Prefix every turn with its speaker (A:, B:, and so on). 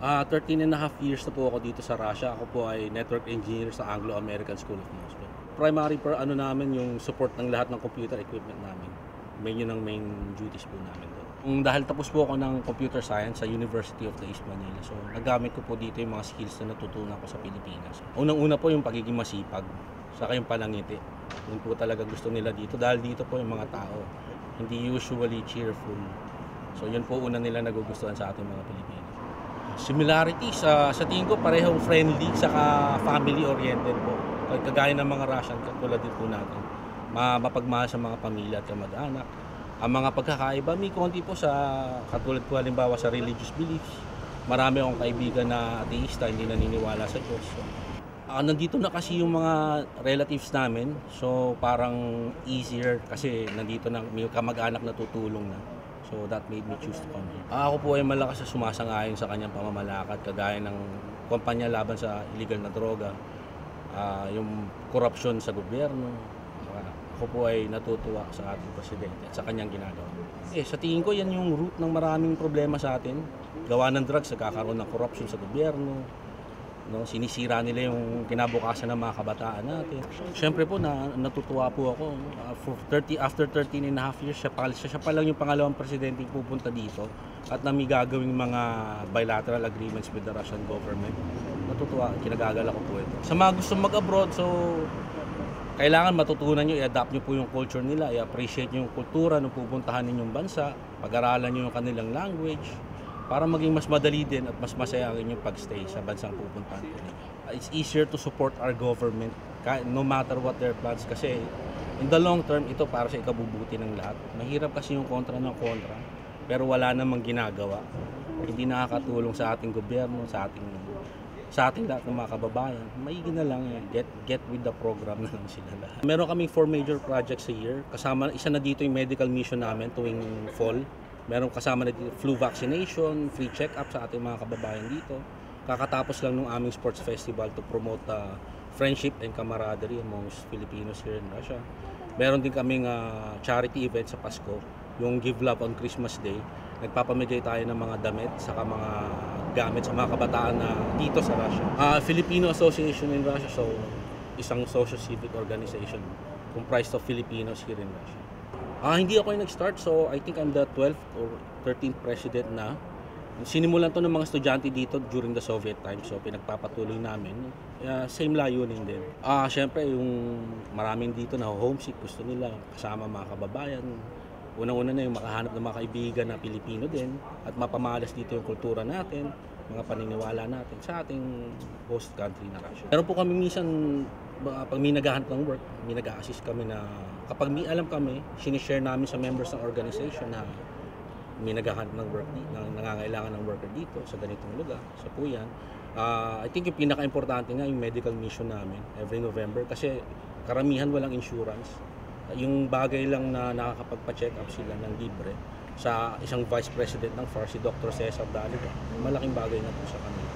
A: 13 and a half years na po ako dito sa Russia. Ako po ay network engineer sa Anglo-American School of Moscow. Primary namin yung support ng lahat ng computer equipment namin. Yun ang main duties po namin doon. Dahil tapos po ako ng computer science sa University of the East Manila. So, nagamit ko po dito yung mga skills na natutunan ko sa Pilipinas. Unang-una po yung pagiging masipag, saka yung panangiti. Yun po talaga gusto nila dito dahil dito po yung mga tao hindi usually cheerful. So, yun po una nila nagugustuhan sa ating mga Pilipino. Similarities, sa tingin ko parehong friendly saka family-oriented po. Kagaya ng mga Russian, katulad din po natin. Mapagmahal sa mga pamilya at kamag-anak. Ang mga pagkakaiba, may konti po sa katulad ko halimbawa sa religious beliefs. Marami akong kaibigan na ateista, hindi naniniwala sa Diyos. So, nandito na kasi yung mga relatives namin. So parang easier kasi nandito na may kamag-anak na tutulong na. So that made me choose to come here. Ako po ay malakas sa sumasang-ayon sa kanyang pamamalakad, kagaya ng kumpanya laban sa illegal na droga, yung korupsyon sa gobyerno. Ako po ay natutuwa sa ating presidente at sa kanyang ginagawa. Sa tingin ko yan yung root ng maraming problema sa atin. Gawa ng drugs, nagkakaroon ng korupsyon sa gobyerno. No, sinisira nila yung kinabukasan ng mga kabataan natin. Siyempre po natutuwa po ako after 13 and a half years siya pa lang yung pangalawang presidente pupunta dito at na may gagawing mga bilateral agreements with the Russian government. Natutuwa, kinagagala ko po ito. Sa mga gusto mag-abroad, so kailangan matutunan nyo, i-adapt nyo po yung culture nila, i-appreciate nyo yung kultura nung pupuntahan ninyong bansa, pag-aralan nyo yung kanilang language, para maging mas madali din at mas masaya ang inyong pagstay sa bansang pupuntahan ko. It's easier to support our government no matter what their plans kasi in the long term, ito para sa ikabubuti ng lahat. Mahirap kasi yung kontra ng kontra, pero wala namang ginagawa. Hindi nakakatulong sa ating gobyerno, sa ating lahat ng mga kababayan. Maigi na lang, get with the program na lang sila lahat. Meron kaming 4 major projects a year. Kasama, isa na dito yung medical mission namin tuwing fall. Meron kasama na dito flu vaccination, free check-up sa ating mga kababayan dito. Kakatapos lang ng aming sports festival to promote friendship and camaraderie amongst Filipinos here in Russia. Meron din kaming charity event sa Pasko, yung Give Love on Christmas Day. Nagpapamigay tayo ng mga damit saka mga gamit sa mga kabataan na dito sa Russia. Filipino Association in Russia, so isang socio-civic organization comprised of Filipinos here in Russia. Hindi ako yung nag-start, so I think I'm the 12th or 13th president na. Sinimulan to ng mga estudyante dito during the Soviet time, so pinagpapatuloy namin. Same layunin din. Siyempre, yung maraming dito na homesick, gusto nila kasama mga kababayan. Unang-una na yung makahanap ng mga kaibigan na Pilipino din at mapamalas dito yung kultura natin, mga paniniwala natin sa ating host country na Russia. Pero po kami minsan, pag may naghahanap ng work, may nag-a-assist kami na kapag may alam kami, sinishare namin sa members ng organization na may naghahanap ng work, nangangailangan ng worker dito sa ganitong lugar, sa Puyan. I think yung pinaka-importante nga yung medical mission namin every November kasi karamihan walang insurance. Yung bagay lang na nakakapagpa-check up sila ng libre sa isang vice president ng FAR, si Dr. Cesar Daliga, malaking bagay na po sa kanila.